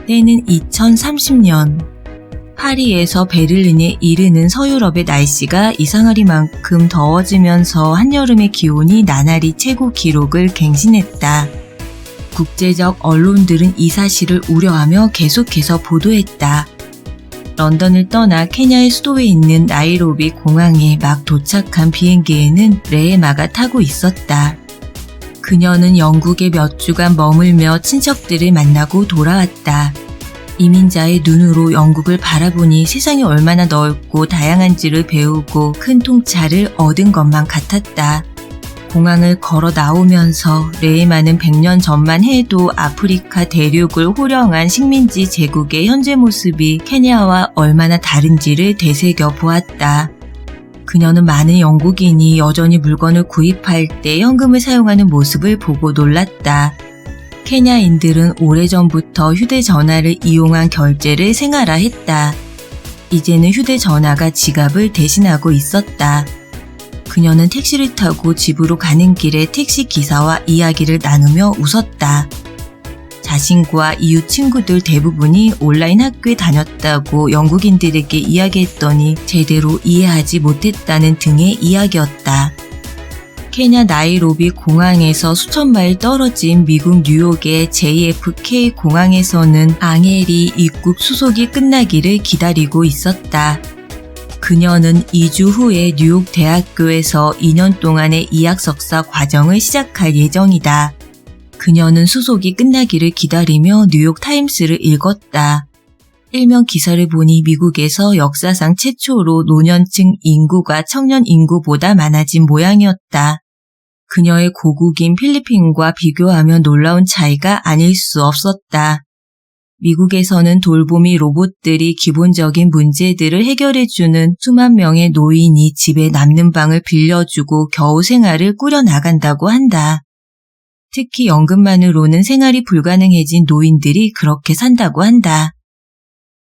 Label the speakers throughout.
Speaker 1: 때는 2030년. 파리에서 베를린에 이르는 서유럽의 날씨가 이상하리만큼 더워지면서 한여름의 기온이 나날이 최고 기록을 갱신했다. 국제적 언론들은 이 사실을 우려하며 계속해서 보도했다. 런던을 떠나 케냐의 수도에 있는 나이로비 공항에 막 도착한 비행기에는 레헤마가 타고 있었다. 그녀는 영국에 몇 주간 머물며 친척들을 만나고 돌아왔다. 이민자의 눈으로 영국을 바라보니 세상이 얼마나 넓고 다양한지를 배우고 큰 통찰을 얻은 것만 같았다. 공항을 걸어 나오면서 레헤마는 100년 전만 해도 아프리카 대륙을 호령한 식민지 제국의 현재 모습이 케냐와 얼마나 다른지를 되새겨 보았다. 그녀는 많은 영국인이 여전히 물건을 구입할 때 현금을 사용하는 모습을 보고 놀랐다. 케냐인들은 오래전부터 휴대전화를 이용한 결제를 생활화했다. 이제는 휴대전화가 지갑을 대신하고 있었다. 그녀는 택시를 타고 집으로 가는 길에 택시기사와 이야기를 나누며 웃었다. 자신과 이웃 친구들 대부분이 온라인 학교에 다녔다고 영국인들에게 이야기했더니 제대로 이해하지 못했다는 등의 이야기였다. 케냐 나이로비 공항에서 수천 마일 떨어진 미국 뉴욕의 JFK 공항에서는 앙헬이 입국 수속이 끝나기를 기다리고 있었다. 그녀는 2주 후에 뉴욕 대학교에서 2년 동안의 이학석사 과정을 시작할 예정이다. 그녀는 수속이 끝나기를 기다리며 뉴욕 타임스를 읽었다. 일면 기사를 보니 미국에서 역사상 최초로 노년층 인구가 청년 인구보다 많아진 모양이었다. 그녀의 고국인 필리핀과 비교하면 놀라운 차이가 아닐 수 없었다. 미국에서는 돌보미 로봇들이 기본적인 문제들을 해결해주는 수만 명의 노인이 집에 남는 방을 빌려주고 겨우 생활을 꾸려나간다고 한다. 특히 연금만으로는 생활이 불가능해진 노인들이 그렇게 산다고 한다.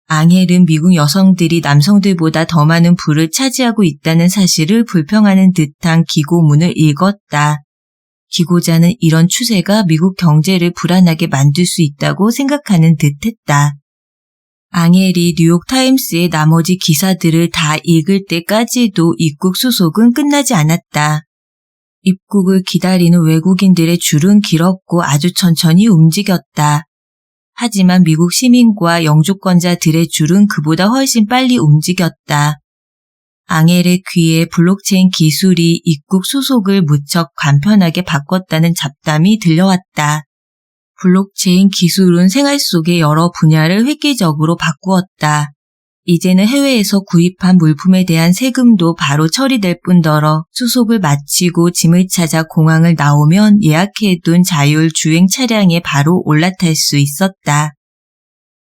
Speaker 1: 앙헬은 미국 여성들이 남성들보다 더 많은 부를 차지하고 있다는 사실을 불평하는 듯한 기고문을 읽었다. 기고자는 이런 추세가 미국 경제를 불안하게 만들 수 있다고 생각하는 듯했다. 앙헬이 뉴욕 타임스의 나머지 기사들을 다 읽을 때까지도 입국 수속은 끝나지 않았다. 입국을 기다리는 외국인들의 줄은 길었고 아주 천천히 움직였다. 하지만 미국 시민과 영주권자들의 줄은 그보다 훨씬 빨리 움직였다. 앙헬의 귀에 블록체인 기술이 입국 수속을 무척 간편하게 바꿨다는 잡담이 들려왔다. 블록체인 기술은 생활 속의 여러 분야를 획기적으로 바꾸었다. 이제는 해외에서 구입한 물품에 대한 세금도 바로 처리될 뿐더러 수속을 마치고 짐을 찾아 공항을 나오면 예약해둔 자율주행 차량에 바로 올라탈 수 있었다.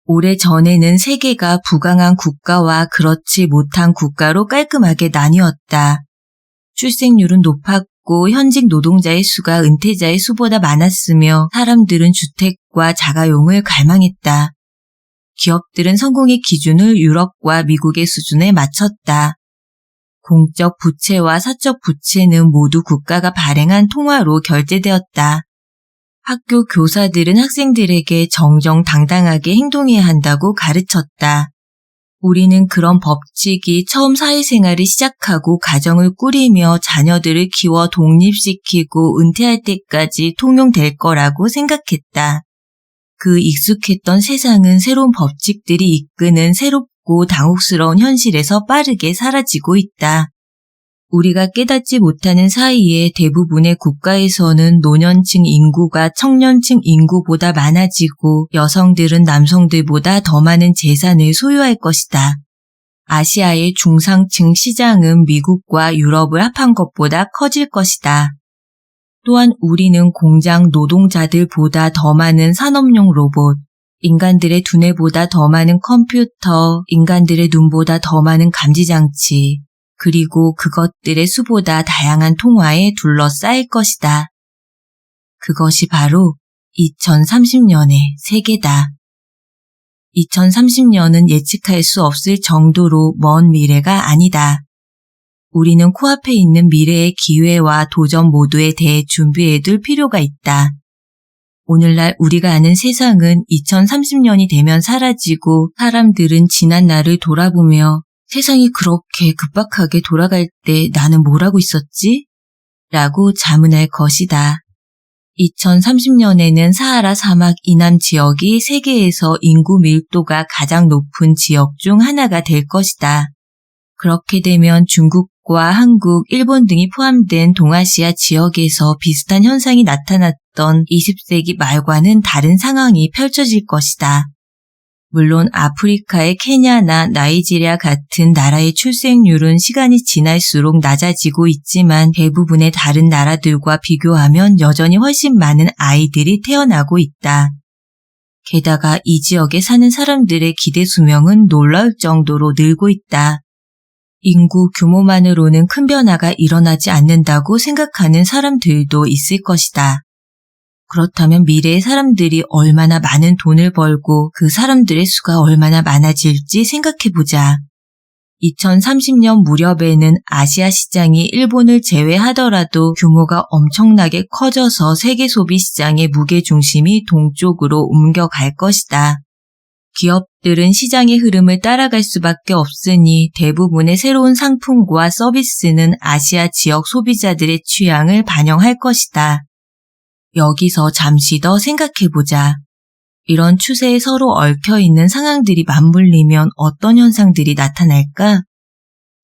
Speaker 1: 오래전에는 세계가 부강한 국가와 그렇지 못한 국가로 깔끔하게 나뉘었다. 출생률은 높았고 현직 노동자의 수가 은퇴자의 수보다 많았으며 사람들은 주택과 자가용을 갈망했다. 기업들은 성공의 기준을 유럽과 미국의 수준에 맞췄다. 공적 부채와 사적 부채는 모두 국가가 발행한 통화로 결제되었다. 학교 교사들은 학생들에게 정정당당하게 행동해야 한다고 가르쳤다. 우리는 그런 법칙이 처음 사회생활을 시작하고 가정을 꾸리며 자녀들을 키워 독립시키고 은퇴할 때까지 통용될 거라고 생각했다. 그 익숙했던 세상은 새로운 법칙들이 이끄는 새롭고 당혹스러운 현실에서 빠르게 사라지고 있다. 우리가 깨닫지 못하는 사이에 대부분의 국가에서는 노년층 인구가 청년층 인구보다 많아지고 여성들은 남성들보다 더 많은 재산을 소유할 것이다. 아시아의 중상층 시장은 미국과 유럽을 합한 것보다 커질 것이다. 또한 우리는 공장 노동자들보다 더 많은 산업용 로봇, 인간들의 두뇌보다 더 많은 컴퓨터, 인간들의 눈보다 더 많은 감지장치, 그리고 그것들의 수보다 다양한 통화에 둘러싸일 것이다. 그것이 바로 2030년의 세계다. 2030년은 예측할 수 없을 정도로 먼 미래가 아니다. 우리는 코앞에 있는 미래의 기회와 도전 모두에 대해 준비해둘 필요가 있다. 오늘날 우리가 아는 세상은 2030년이 되면 사라지고 사람들은 지난 날을 돌아보며 세상이 그렇게 급박하게 돌아갈 때 나는 뭘 하고 있었지? 라고 자문할 것이다. 2030년에는 사하라 사막 이남 지역이 세계에서 인구 밀도가 가장 높은 지역 중 하나가 될 것이다. 그렇게 되면 중국과 한국, 일본 등이 포함된 동아시아 지역에서 비슷한 현상이 나타났던 20세기 말과는 다른 상황이 펼쳐질 것이다. 물론 아프리카의 케냐나 나이지리아 같은 나라의 출생률은 시간이 지날수록 낮아지고 있지만 대부분의 다른 나라들과 비교하면 여전히 훨씬 많은 아이들이 태어나고 있다. 게다가 이 지역에 사는 사람들의 기대 수명은 놀라울 정도로 늘고 있다. 인구 규모만으로는 큰 변화가 일어나지 않는다고 생각하는 사람들도 있을 것이다. 그렇다면 미래의 사람들이 얼마나 많은 돈을 벌고 그 사람들의 수가 얼마나 많아질지 생각해보자. 2030년 무렵에는 아시아 시장이 일본을 제외하더라도 규모가 엄청나게 커져서 세계 소비 시장의 무게중심이 동쪽으로 옮겨갈 것이다. 기업들은 시장의 흐름을 따라갈 수밖에 없으니 대부분의 새로운 상품과 서비스는 아시아 지역 소비자들의 취향을 반영할 것이다. 여기서 잠시 더 생각해보자. 이런 추세에 서로 얽혀있는 상황들이 맞물리면 어떤 현상들이 나타날까?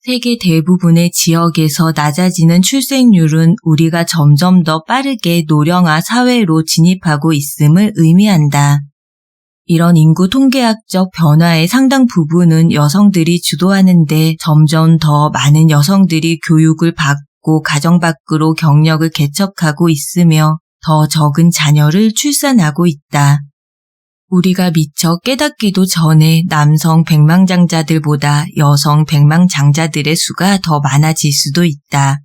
Speaker 1: 세계 대부분의 지역에서 낮아지는 출생률은 우리가 점점 더 빠르게 노령화 사회로 진입하고 있음을 의미한다. 이런 인구 통계학적 변화의 상당 부분은 여성들이 주도하는데 점점 더 많은 여성들이 교육을 받고 가정 밖으로 경력을 개척하고 있으며 더 적은 자녀를 출산하고 있다. 우리가 미처 깨닫기도 전에 남성 백망장자들보다 여성 백망장자들의 수가 더 많아질 수도 있다.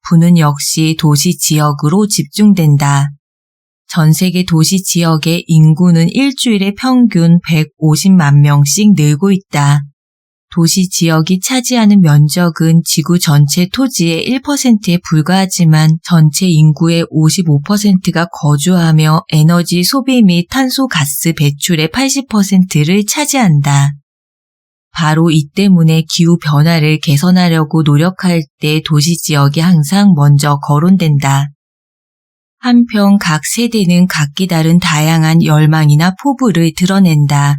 Speaker 1: 부는 역시 도시 지역으로 집중된다. 전 세계 도시 지역의 인구는 일주일에 평균 150만 명씩 늘고 있다. 도시 지역이 차지하는 면적은 지구 전체 토지의 1%에 불과하지만 전체 인구의 55%가 거주하며 에너지 소비 및 탄소 가스 배출의 80%를 차지한다. 바로 이 때문에 기후 변화를 개선하려고 노력할 때 도시 지역이 항상 먼저 거론된다. 한편 각 세대는 각기 다른 다양한 열망이나 포부를 드러낸다.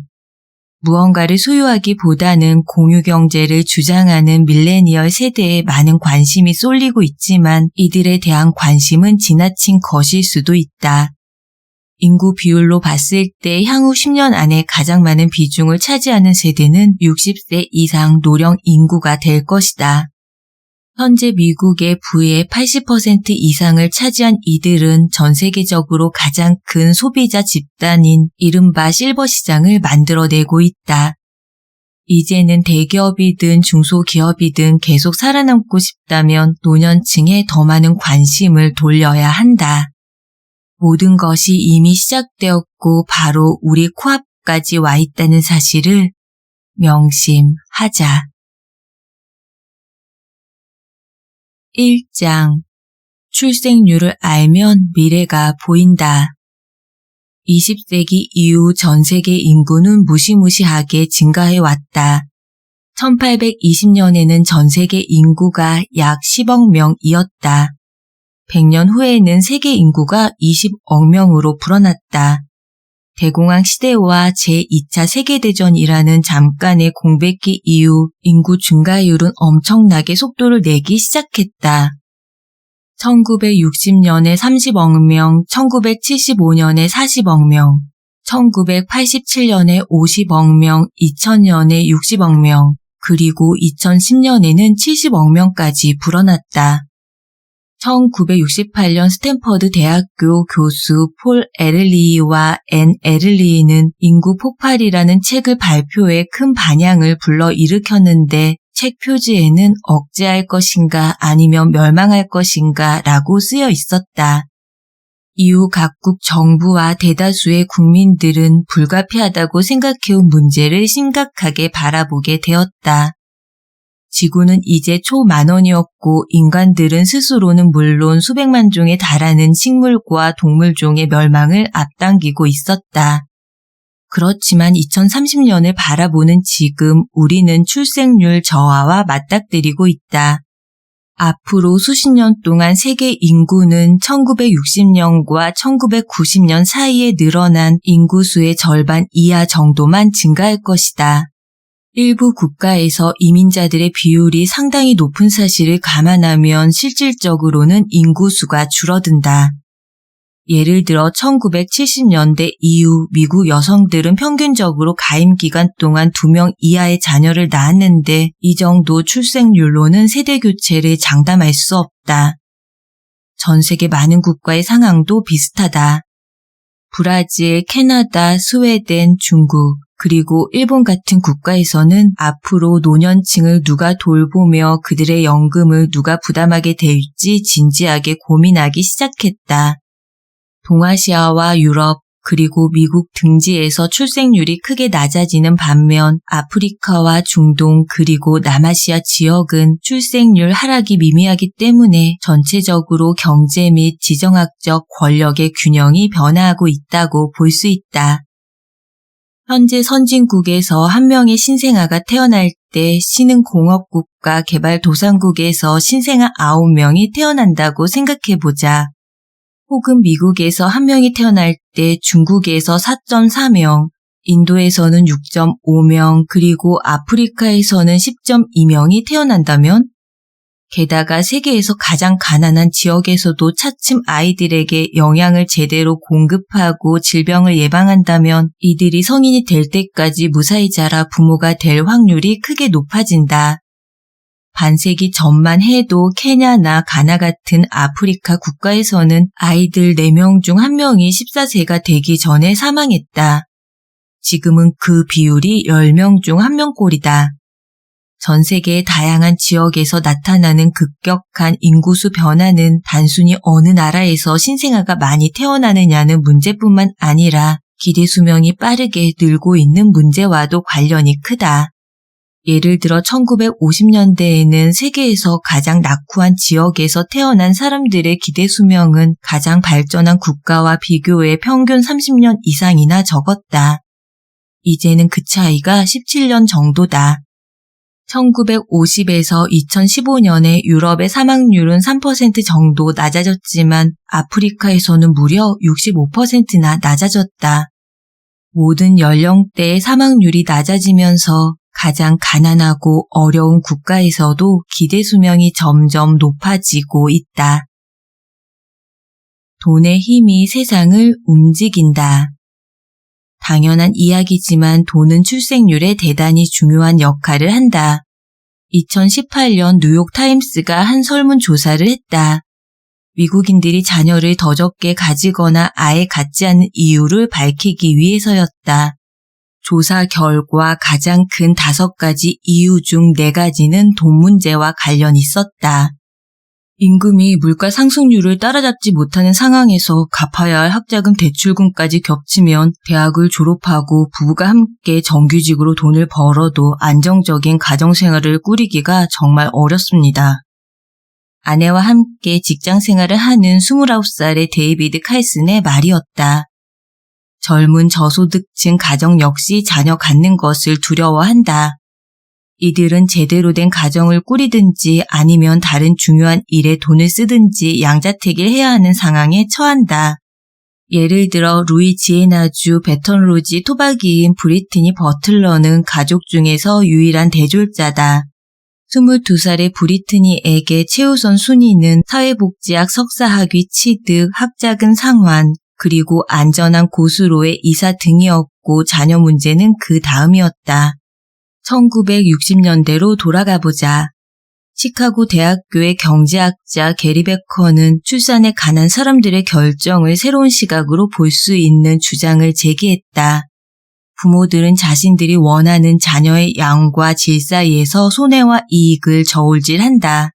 Speaker 1: 무언가를 소유하기보다는 공유경제를 주장하는 밀레니얼 세대에 많은 관심이 쏠리고 있지만 이들에 대한 관심은 지나친 것일 수도 있다. 인구 비율로 봤을 때 향후 10년 안에 가장 많은 비중을 차지하는 세대는 60세 이상 노령 인구가 될 것이다. 현재 미국의 부의 80% 이상을 차지한 이들은 전 세계적으로 가장 큰 소비자 집단인 이른바 실버 시장을 만들어내고 있다. 이제는 대기업이든 중소기업이든 계속 살아남고 싶다면 노년층에 더 많은 관심을 돌려야 한다. 모든 것이 이미 시작되었고 바로 우리 코앞까지 와 있다는 사실을 명심하자. 1장 출생률을 알면 미래가 보인다. 20세기 이후 전 세계 인구는 무시무시하게 증가해왔다. 1820년에는 전 세계 인구가 약 10억 명이었다. 100년 후에는 세계 인구가 20억 명으로 불어났다. 대공황 시대와 제2차 세계대전이라는 잠깐의 공백기 이후 인구 증가율은 엄청나게 속도를 내기 시작했다. 1960년에 30억 명, 1975년에 40억 명, 1987년에 50억 명, 2000년에 60억 명, 그리고 2010년에는 70억 명까지 불어났다. 1968년 스탠퍼드 대학교 교수 폴 에를리히와 앤 에를리히는 인구 폭발이라는 책을 발표해 큰 반향을 불러일으켰는데 책 표지에는 억제할 것인가 아니면 멸망할 것인가 라고 쓰여 있었다. 이후 각국 정부와 대다수의 국민들은 불가피하다고 생각해온 문제를 심각하게 바라보게 되었다. 지구는 이제 초만원이었고 인간들은 스스로는 물론 수백만 종에 달하는 식물과 동물종의 멸망을 앞당기고 있었다. 그렇지만 2030년을 바라보는 지금 우리는 출생률 저하와 맞닥뜨리고 있다. 앞으로 수십 년 동안 세계 인구는 1960년과 1990년 사이에 늘어난 인구수의 절반 이하 정도만 증가할 것이다. 일부 국가에서 이민자들의 비율이 상당히 높은 사실을 감안하면 실질적으로는 인구수가 줄어든다. 예를 들어 1970년대 이후 미국 여성들은 평균적으로 가임 기간 동안 2명 이하의 자녀를 낳았는데 이 정도 출생률로는 세대 교체를 장담할 수 없다. 전 세계 많은 국가의 상황도 비슷하다. 브라질, 캐나다, 스웨덴, 중국, 그리고 일본 같은 국가에서는 앞으로 노년층을 누가 돌보며 그들의 연금을 누가 부담하게 될지 진지하게 고민하기 시작했다. 동아시아와 유럽, 그리고 미국 등지에서 출생률이 크게 낮아지는 반면 아프리카와 중동 그리고 남아시아 지역은 출생률 하락이 미미하기 때문에 전체적으로 경제 및 지정학적 권력의 균형이 변화하고 있다고 볼 수 있다. 현재 선진국에서 한 명의 신생아가 태어날 때 신흥공업국가 개발도상국에서 신생아 9명이 태어난다고 생각해보자. 혹은 미국에서 한 명이 태어날 때 중국에서 4.4명, 인도에서는 6.5명, 그리고 아프리카에서는 10.2명이 태어난다면? 게다가 세계에서 가장 가난한 지역에서도 차츰 아이들에게 영양을 제대로 공급하고 질병을 예방한다면 이들이 성인이 될 때까지 무사히 자라 부모가 될 확률이 크게 높아진다. 반세기 전만 해도 케냐나 가나 같은 아프리카 국가에서는 아이들 4명 중 1명이 14세가 되기 전에 사망했다. 지금은 그 비율이 10명 중 1명꼴이다. 전 세계의 다양한 지역에서 나타나는 급격한 인구수 변화는 단순히 어느 나라에서 신생아가 많이 태어나느냐는 문제뿐만 아니라 기대 수명이 빠르게 늘고 있는 문제와도 관련이 크다. 예를 들어 1950년대에는 세계에서 가장 낙후한 지역에서 태어난 사람들의 기대 수명은 가장 발전한 국가와 비교해 평균 30년 이상이나 적었다. 이제는 그 차이가 17년 정도다. 1950에서 2015년에 유럽의 사망률은 3% 정도 낮아졌지만 아프리카에서는 무려 65%나 낮아졌다. 모든 연령대의 사망률이 낮아지면서 가장 가난하고 어려운 국가에서도 기대 수명이 점점 높아지고 있다. 돈의 힘이 세상을 움직인다. 당연한 이야기지만 돈은 출생률에 대단히 중요한 역할을 한다. 2018년 뉴욕타임스가 한 설문조사를 했다. 미국인들이 자녀를 더 적게 가지거나 아예 갖지 않는 이유를 밝히기 위해서였다. 조사 결과 가장 큰 5가지 이유 중 4가지는 돈 문제와 관련이 있었다. 임금이 물가 상승률을 따라잡지 못하는 상황에서 갚아야 할 학자금 대출금까지 겹치면 대학을 졸업하고 부부가 함께 정규직으로 돈을 벌어도 안정적인 가정생활을 꾸리기가 정말 어렵습니다. 아내와 함께 직장생활을 하는 29살의 데이비드 칼슨의 말이었다. 젊은 저소득층 가정 역시 자녀 갖는 것을 두려워한다. 이들은 제대로 된 가정을 꾸리든지 아니면 다른 중요한 일에 돈을 쓰든지 양자택일 해야 하는 상황에 처한다. 예를 들어 루이지애나주 베턴로지 토박이인 브리트니 버틀러는 가족 중에서 유일한 대졸자다. 22살의 브리트니에게 최우선 순위는 사회복지학 석사학위 취득, 학자금 상환, 그리고 안전한 고수로의 이사 등이었고 자녀 문제는 그 다음이었다. 1960년대로 돌아가 보자. 시카고 대학교의 경제학자 게리 베커는 출산에 관한 사람들의 결정을 새로운 시각으로 볼 수 있는 주장을 제기했다. 부모들은 자신들이 원하는 자녀의 양과 질 사이에서 손해와 이익을 저울질한다.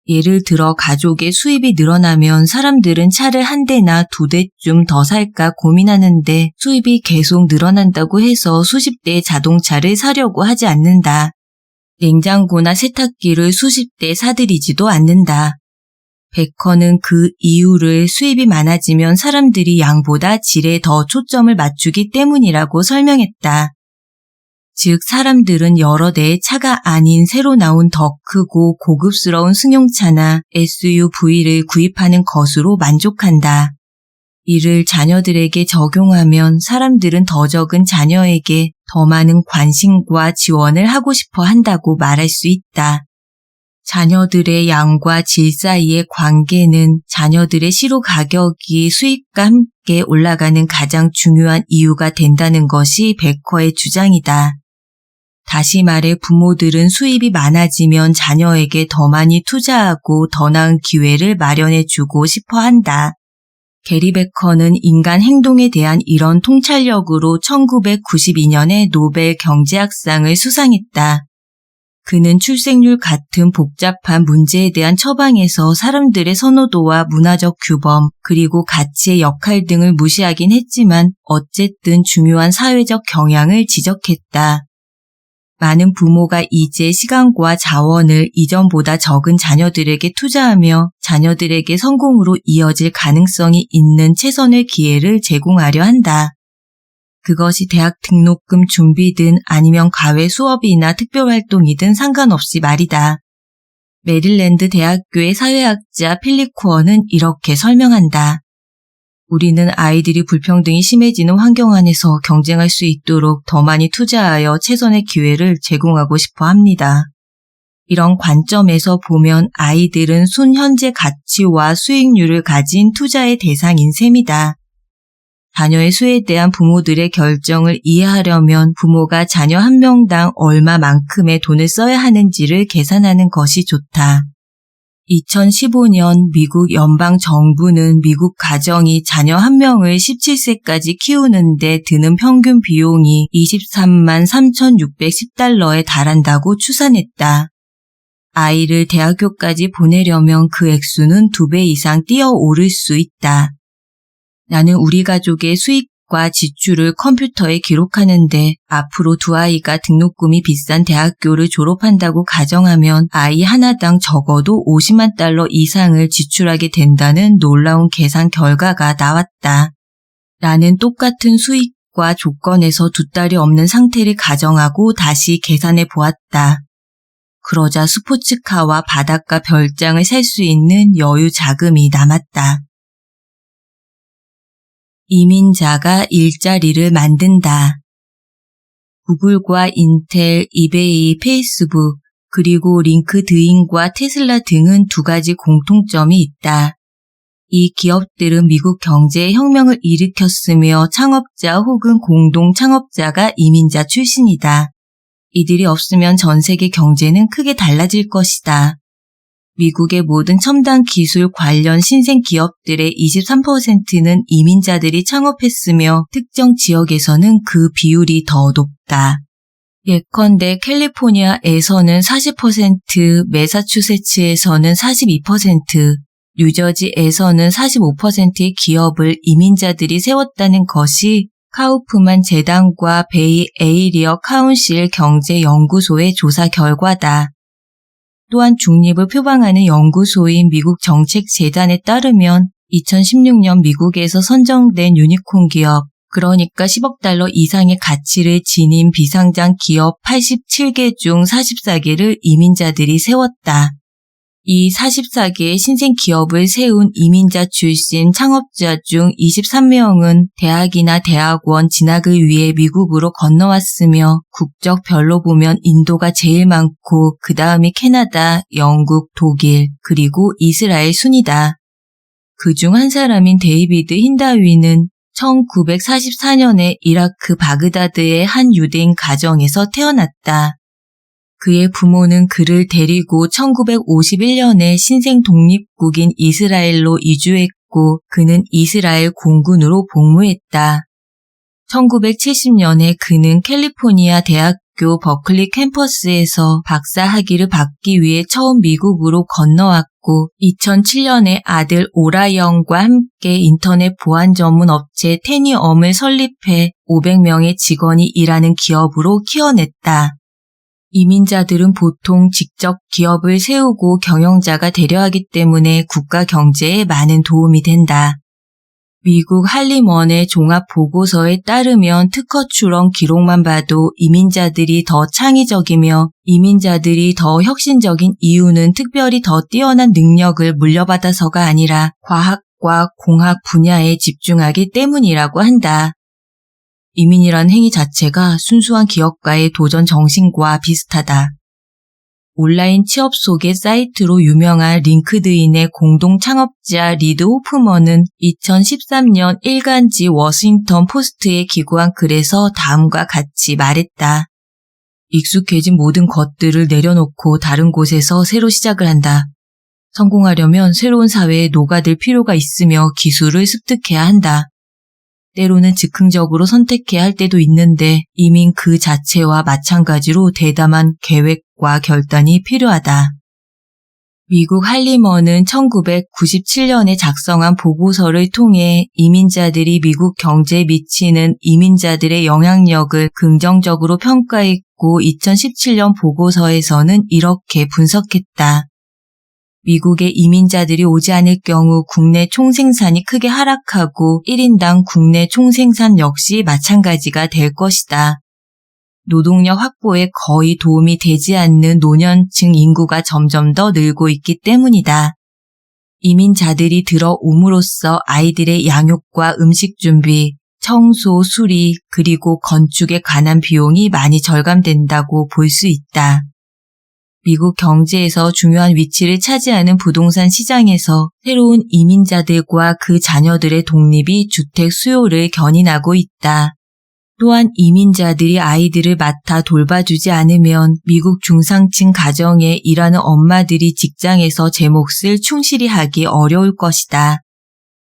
Speaker 1: 예를 들어 가족의 수입이 늘어나면 사람들은 차를 한 대나 2대쯤 더 살까 고민하는데 수입이 계속 늘어난다고 해서 수십 대의 자동차를 사려고 하지 않는다. 냉장고나 세탁기를 수십 대 사들이지도 않는다. 베커는 그 이유를 수입이 많아지면 사람들이 양보다 질에 더 초점을 맞추기 때문이라고 설명했다. 즉 사람들은 여러 대의 차가 아닌 새로 나온 더 크고 고급스러운 승용차나 SUV를 구입하는 것으로 만족한다. 이를 자녀들에게 적용하면 사람들은 더 적은 자녀에게 더 많은 관심과 지원을 하고 싶어 한다고 말할 수 있다. 자녀들의 양과 질 사이의 관계는 자녀들의 실효 가격이 수입과 함께 올라가는 가장 중요한 이유가 된다는 것이 베커의 주장이다. 다시 말해 부모들은 수입이 많아지면 자녀에게 더 많이 투자하고 더 나은 기회를 마련해주고 싶어 한다. 게리 베커는 인간 행동에 대한 이런 통찰력으로 1992년에 노벨 경제학상을 수상했다. 그는 출생률 같은 복잡한 문제에 대한 처방에서 사람들의 선호도와 문화적 규범, 그리고 가치의 역할 등을 무시하긴 했지만 어쨌든 중요한 사회적 경향을 지적했다. 많은 부모가 이제 시간과 자원을 이전보다 적은 자녀들에게 투자하며 자녀들에게 성공으로 이어질 가능성이 있는 최선의 기회를 제공하려 한다. 그것이 대학 등록금 준비든 아니면 과외 수업이나 특별활동이든 상관없이 말이다. 메릴랜드 대학교의 사회학자 필립 코어는 이렇게 설명한다. 우리는 아이들이 불평등이 심해지는 환경 안에서 경쟁할 수 있도록 더 많이 투자하여 최선의 기회를 제공하고 싶어 합니다. 이런 관점에서 보면 아이들은 순현재 가치와 수익률을 가진 투자의 대상인 셈이다. 자녀의 수에 대한 부모들의 결정을 이해하려면 부모가 자녀 한 명당 얼마만큼의 돈을 써야 하는지를 계산하는 것이 좋다. 2015년 미국 연방정부는 미국 가정이 자녀 한 명을 17세까지 키우는데 드는 평균 비용이 23만 3,610달러에 달한다고 추산했다. 아이를 대학교까지 보내려면 그 액수는 2배 이상 뛰어오를 수 있다. 나는 우리 가족의 수입과 지출을 컴퓨터에 기록하는데 앞으로 두 아이가 등록금이 비싼 대학교를 졸업한다고 가정하면 아이 하나당 적어도 50만 달러 이상을 지출하게 된다는 놀라운 계산 결과가 나왔다. 나는 똑같은 수익과 조건에서 두 딸이 없는 상태를 가정하고 다시 계산해 보았다. 그러자 스포츠카와 바닷가 별장을 살 수 있는 여유 자금이 남았다. 이민자가 일자리를 만든다. 구글과 인텔, 이베이, 페이스북, 그리고 링크드인과 테슬라 등은 두 가지 공통점이 있다. 이 기업들은 미국 경제에 혁명을 일으켰으며 창업자 혹은 공동 창업자가 이민자 출신이다. 이들이 없으면 전 세계 경제는 크게 달라질 것이다. 미국의 모든 첨단 기술 관련 신생 기업들의 23%는 이민자들이 창업했으며 특정 지역에서는 그 비율이 더 높다. 예컨대 캘리포니아에서는 40%, 매사추세츠에서는 42%, 뉴저지에서는 45%의 기업을 이민자들이 세웠다는 것이 카우프만 재단과 베이 에이리어 카운실 경제연구소의 조사 결과다. 또한 중립을 표방하는 연구소인 미국 정책재단에 따르면 2016년 미국에서 선정된 유니콘 기업, 그러니까 10억 달러 이상의 가치를 지닌 비상장 기업 87개 중 44개를 이민자들이 세웠다. 이 44개의 신생 기업을 세운 이민자 출신 창업자 중 23명은 대학이나 대학원 진학을 위해 미국으로 건너왔으며 국적별로 보면 인도가 제일 많고 그 다음이 캐나다, 영국, 독일, 그리고 이스라엘 순이다. 그중 한 사람인 데이비드 힌다위는 1944년에 이라크 바그다드의 한 유대인 가정에서 태어났다. 그의 부모는 그를 데리고 1951년에 신생 독립국인 이스라엘로 이주했고 그는 이스라엘 공군으로 복무했다. 1970년에 그는 캘리포니아 대학교 버클리 캠퍼스에서 박사 학위를 받기 위해 처음 미국으로 건너왔고 2007년에 아들 오라이언과 함께 인터넷 보안 전문 업체 테니엄을 설립해 500명의 직원이 일하는 기업으로 키워냈다. 이민자들은 보통 직접 기업을 세우고 경영자가 되려 하기 때문에 국가 경제에 많은 도움이 된다. 미국 할림원의 종합보고서에 따르면 특허 출원 기록만 봐도 이민자들이 더 창의적이며 이민자들이 더 혁신적인 이유는 특별히 더 뛰어난 능력을 물려받아서가 아니라 과학과 공학 분야에 집중하기 때문이라고 한다. 이민이란 행위 자체가 순수한 기업가의 도전 정신과 비슷하다. 온라인 취업 소개 사이트로 유명한 링크드인의 공동 창업자 리드 호프먼은 2013년 일간지 워싱턴 포스트에 기고한 글에서 다음과 같이 말했다. 익숙해진 모든 것들을 내려놓고 다른 곳에서 새로 시작을 한다. 성공하려면 새로운 사회에 녹아들 필요가 있으며 기술을 습득해야 한다. 때로는 즉흥적으로 선택해야 할 때도 있는데 이민 그 자체와 마찬가지로 대담한 계획과 결단이 필요하다. 미국 할림원은 1997년에 작성한 보고서를 통해 이민자들이 미국 경제에 미치는 이민자들의 영향력을 긍정적으로 평가했고 2017년 보고서에서는 이렇게 분석했다. 미국의 이민자들이 오지 않을 경우 국내 총생산이 크게 하락하고 1인당 국내 총생산 역시 마찬가지가 될 것이다. 노동력 확보에 거의 도움이 되지 않는 노년층 인구가 점점 더 늘고 있기 때문이다. 이민자들이 들어옴으로써 아이들의 양육과 음식 준비, 청소, 수리, 그리고 건축에 관한 비용이 많이 절감된다고 볼 수 있다. 미국 경제에서 중요한 위치를 차지하는 부동산 시장에서 새로운 이민자들과 그 자녀들의 독립이 주택 수요를 견인하고 있다. 또한 이민자들이 아이들을 맡아 돌봐주지 않으면 미국 중상층 가정에 일하는 엄마들이 직장에서 제 몫을 충실히 하기 어려울 것이다.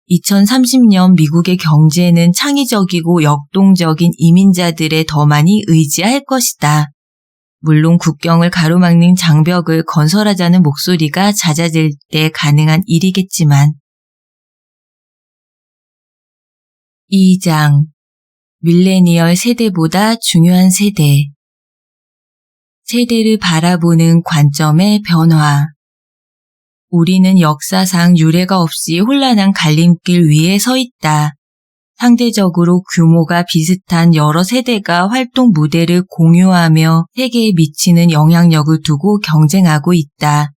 Speaker 1: 2030년 미국의 경제는 창의적이고 역동적인 이민자들에 더 많이 의지할 것이다. 물론 국경을 가로막는 장벽을 건설하자는 목소리가 잦아들 때 가능한 일이겠지만. 2장 밀레니얼 세대보다 중요한 세대. 세대를 바라보는 관점의 변화. 우리는 역사상 유례가 없이 혼란한 갈림길 위에 서 있다. 상대적으로 규모가 비슷한 여러 세대가 활동 무대를 공유하며 세계에 미치는 영향력을 두고 경쟁하고 있다.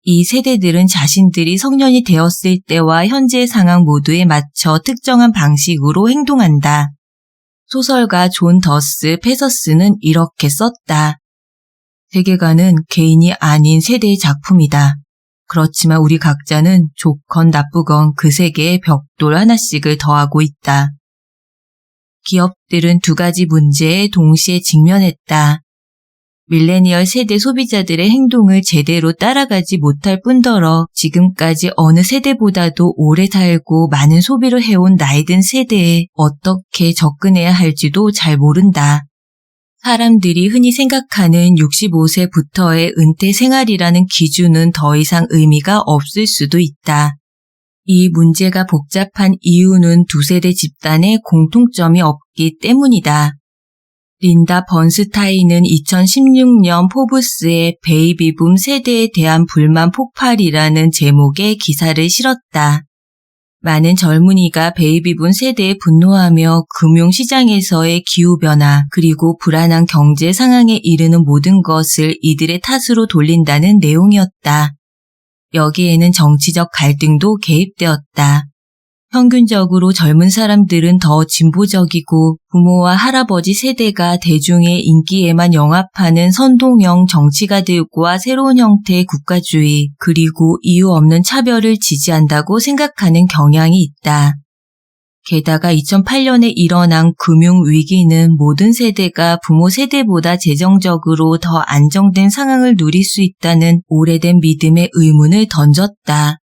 Speaker 1: 이 세대들은 자신들이 성년이 되었을 때와 현재의 상황 모두에 맞춰 특정한 방식으로 행동한다. 소설가 존 더스 페서스는 이렇게 썼다. 세계관은 개인이 아닌 세대의 작품이다. 그렇지만 우리 각자는 좋건 나쁘건 그 세계에 벽돌 하나씩을 더하고 있다. 기업들은 두 가지 문제에 동시에 직면했다. 밀레니얼 세대 소비자들의 행동을 제대로 따라가지 못할 뿐더러 지금까지 어느 세대보다도 오래 살고 많은 소비를 해온 나이든 세대에 어떻게 접근해야 할지도 잘 모른다. 사람들이 흔히 생각하는 65세부터의 은퇴 생활이라는 기준은 더 이상 의미가 없을 수도 있다. 이 문제가 복잡한 이유는 두 세대 집단에 공통점이 없기 때문이다. 린다 번스타인은 2016년 포브스의 베이비붐 세대에 대한 불만 폭발이라는 제목의 기사를 실었다. 많은 젊은이가 베이비붐 세대에 분노하며 금융시장에서의 기후변화 그리고 불안한 경제 상황에 이르는 모든 것을 이들의 탓으로 돌린다는 내용이었다. 여기에는 정치적 갈등도 개입되었다. 평균적으로 젊은 사람들은 더 진보적이고 부모와 할아버지 세대가 대중의 인기에만 영합하는 선동형 정치가들과 새로운 형태의 국가주의 그리고 이유 없는 차별을 지지한다고 생각하는 경향이 있다. 게다가 2008년에 일어난 금융위기는 모든 세대가 부모 세대보다 재정적으로 더 안정된 상황을 누릴 수 있다는 오래된 믿음의 의문을 던졌다.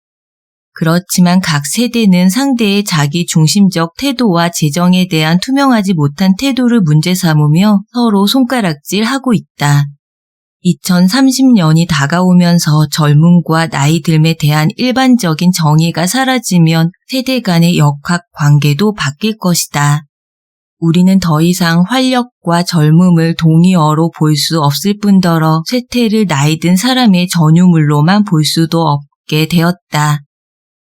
Speaker 1: 그렇지만 각 세대는 상대의 자기 중심적 태도와 재정에 대한 투명하지 못한 태도를 문제 삼으며 서로 손가락질하고 있다. 2030년이 다가오면서 젊음과 나이 듦에 대한 일반적인 정의가 사라지면 세대 간의 역학 관계도 바뀔 것이다. 우리는 더 이상 활력과 젊음을 동의어로 볼 수 없을 뿐더러 쇠퇴를 나이 든 사람의 전유물로만 볼 수도 없게 되었다.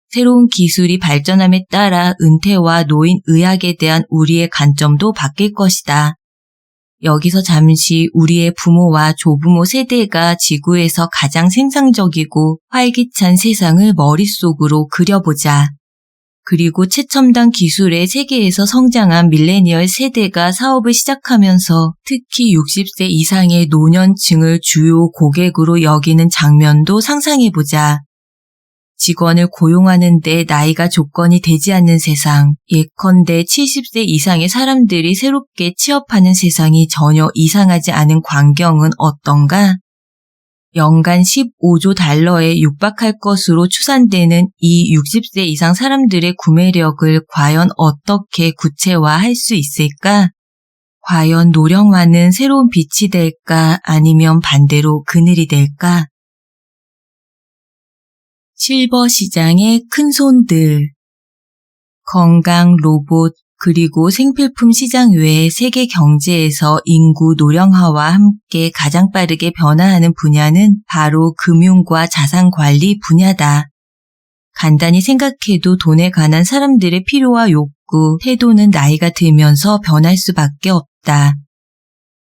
Speaker 1: 새로운 기술이 발전함에 따라 은퇴와 노인 의학에 대한 우리의 관점도 바뀔 것이다. 여기서 잠시 우리의 부모와 조부모 세대가 지구에서 가장 생산적이고 활기찬 세상을 머릿속으로 그려보자. 그리고 최첨단 기술의 세계에서 성장한 밀레니얼 세대가 사업을 시작하면서 특히 60세 이상의 노년층을 주요 고객으로 여기는 장면도 상상해보자. 직원을 고용하는 데 나이가 조건이 되지 않는 세상, 예컨대 70세 이상의 사람들이 새롭게 취업하는 세상이 전혀 이상하지 않은 광경은 어떤가? 연간 15조 달러에 육박할 것으로 추산되는 이 60세 이상 사람들의 구매력을 과연 어떻게 구체화할 수 있을까? 과연 노령화는 새로운 빛이 될까? 아니면 반대로 그늘이 될까? 실버 시장의 큰손들, 건강, 로봇, 그리고 생필품 시장 외에 세계 경제에서 인구 노령화와 함께 가장 빠르게 변화하는 분야는 바로 금융과 자산관리 분야다. 간단히 생각해도 돈에 관한 사람들의 필요와 욕구, 태도는 나이가 들면서 변할 수밖에 없다.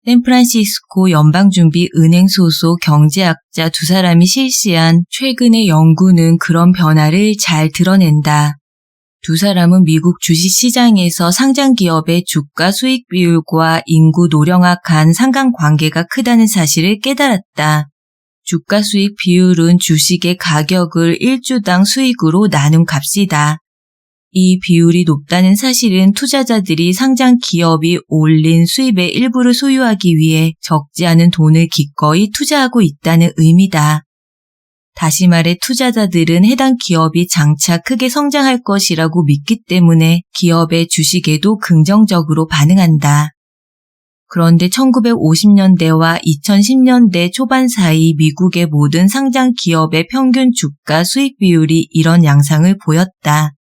Speaker 1: 샌프란시스코 연방준비은행 소속 경제학자 두 사람이 실시한 최근의 연구는 그런 변화를 잘 드러낸다. 두 사람은 미국 주식시장에서 상장 기업의 주가 수익 비율과 인구 노령화 간 상관관계가 크다는 사실을 깨달았다. 주가 수익 비율은 주식의 가격을 1주당 수익으로 나눈 값이다. 이 비율이 높다는 사실은 투자자들이 상장 기업이 올린 수입의 일부를 소유하기 위해 적지 않은 돈을 기꺼이 투자하고 있다는 의미다. 다시 말해 투자자들은 해당 기업이 장차 크게 성장할 것이라고 믿기 때문에 기업의 주식에도 긍정적으로 반응한다. 그런데 1950년대와 2010년대 초반 사이 미국의 모든 상장 기업의 평균 주가 수익 비율이 이런 양상을 보였다.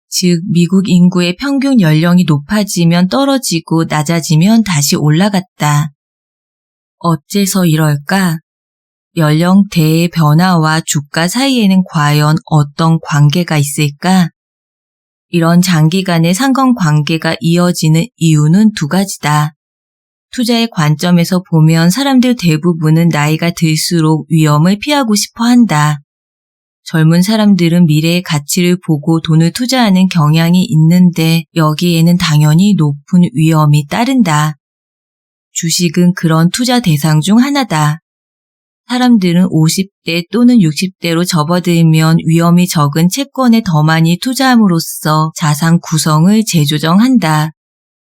Speaker 1: 즉, 미국 인구의 평균 연령이 높아지면 떨어지고 낮아지면 다시 올라갔다. 어째서 이럴까? 연령대의 변화와 주가 사이에는 과연 어떤 관계가 있을까? 이런 장기간의 상관관계가 이어지는 이유는 두 가지다. 투자의 관점에서 보면 사람들 대부분은 나이가 들수록 위험을 피하고 싶어 한다. 젊은 사람들은 미래의 가치를 보고 돈을 투자하는 경향이 있는데 여기에는 당연히 높은 위험이 따른다. 주식은 그런 투자 대상 중 하나다. 사람들은 50대 또는 60대로 접어들면 위험이 적은 채권에 더 많이 투자함으로써 자산 구성을 재조정한다.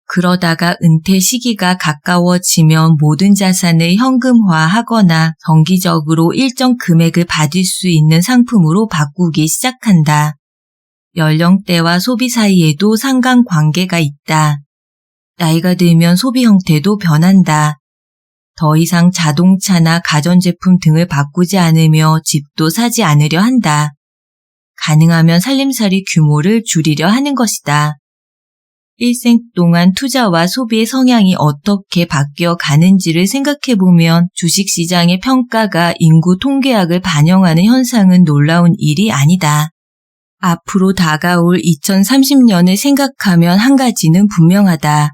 Speaker 1: 그러다가 은퇴 시기가 가까워지면 모든 자산을 현금화하거나 정기적으로 일정 금액을 받을 수 있는 상품으로 바꾸기 시작한다. 연령대와 소비 사이에도 상관관계가 있다. 나이가 들면 소비 형태도 변한다. 더 이상 자동차나 가전제품 등을 바꾸지 않으며 집도 사지 않으려 한다. 가능하면 살림살이 규모를 줄이려 하는 것이다. 일생 동안 투자와 소비의 성향이 어떻게 바뀌어 가는지를 생각해보면 주식시장의 평가가 인구 통계학을 반영하는 현상은 놀라운 일이 아니다. 앞으로 다가올 2030년을 생각하면 한 가지는 분명하다.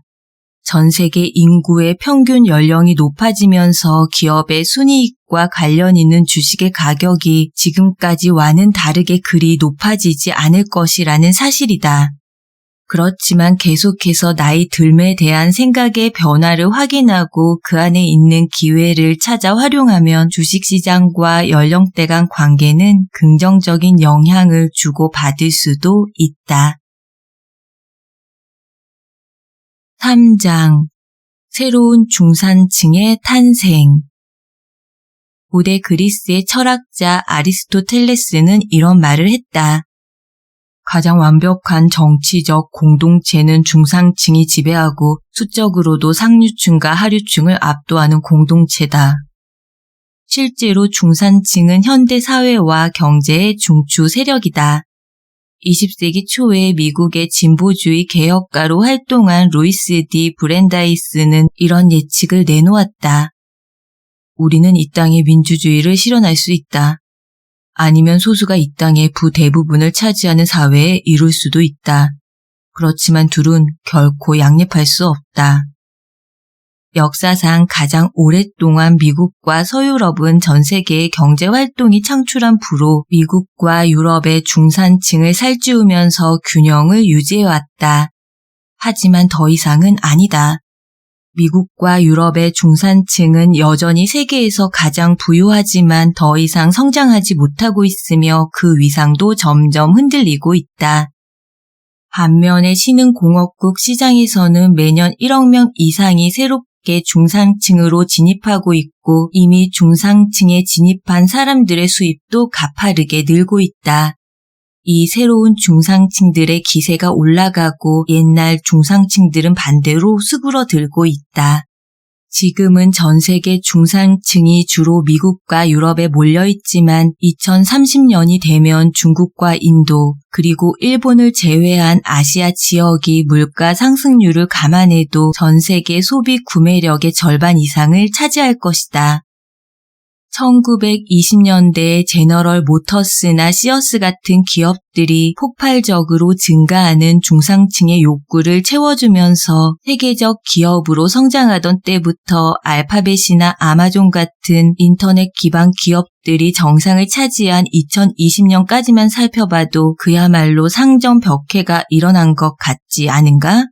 Speaker 1: 전 세계 인구의 평균 연령이 높아지면서 기업의 순이익과 관련 있는 주식의 가격이 지금까지와는 다르게 그리 높아지지 않을 것이라는 사실이다. 그렇지만 계속해서 나이 들에 대한 생각의 변화를 확인하고 그 안에 있는 기회를 찾아 활용하면 주식시장과 연령대 간 관계는 긍정적인 영향을 주고받을 수도 있다. 3장. 새로운 중산층의 탄생. 고대 그리스의 철학자 아리스토텔레스는 이런 말을 했다. 가장 완벽한 정치적 공동체는 중산층이 지배하고 수적으로도 상류층과 하류층을 압도하는 공동체다. 실제로 중산층은 현대 사회와 경제의 중추 세력이다. 20세기 초에 미국의 진보주의 개혁가로 활동한 루이스 D. 브랜다이스는 이런 예측을 내놓았다. 우리는 이 땅에 민주주의를 실현할 수 있다. 아니면 소수가 이 땅의 부대부분을 차지하는 사회에 이룰 수도 있다. 그렇지만 둘은 결코 양립할 수 없다. 역사상 가장 오랫동안 미국과 서유럽은 전 세계의 경제활동이 창출한 부로 미국과 유럽의 중산층을 살찌우면서 균형을 유지해왔다. 하지만 더 이상은 아니다. 미국과 유럽의 중산층은 여전히 세계에서 가장 부유하지만 더 이상 성장하지 못하고 있으며 그 위상도 점점 흔들리고 있다. 반면에 신흥공업국 시장에서는 매년 1억 명 이상이 새롭게 중산층으로 진입하고 있고 이미 중산층에 진입한 사람들의 수입도 가파르게 늘고 있다. 이 새로운 중산층들의 기세가 올라가고 옛날 중산층들은 반대로 수그러들고 있다. 지금은 전 세계 중산층이 주로 미국과 유럽에 몰려있지만 2030년이 되면 중국과 인도 그리고 일본을 제외한 아시아 지역이 물가 상승률을 감안해도 전 세계 소비 구매력의 절반 이상을 차지할 것이다. 1920년대에 제너럴 모터스나 시어스 같은 기업들이 폭발적으로 증가하는 중상층의 욕구를 채워주면서 세계적 기업으로 성장하던 때부터 알파벳이나 아마존 같은 인터넷 기반 기업들이 정상을 차지한 2020년까지만 살펴봐도 그야말로 상점 벽해가 일어난 것 같지 않은가?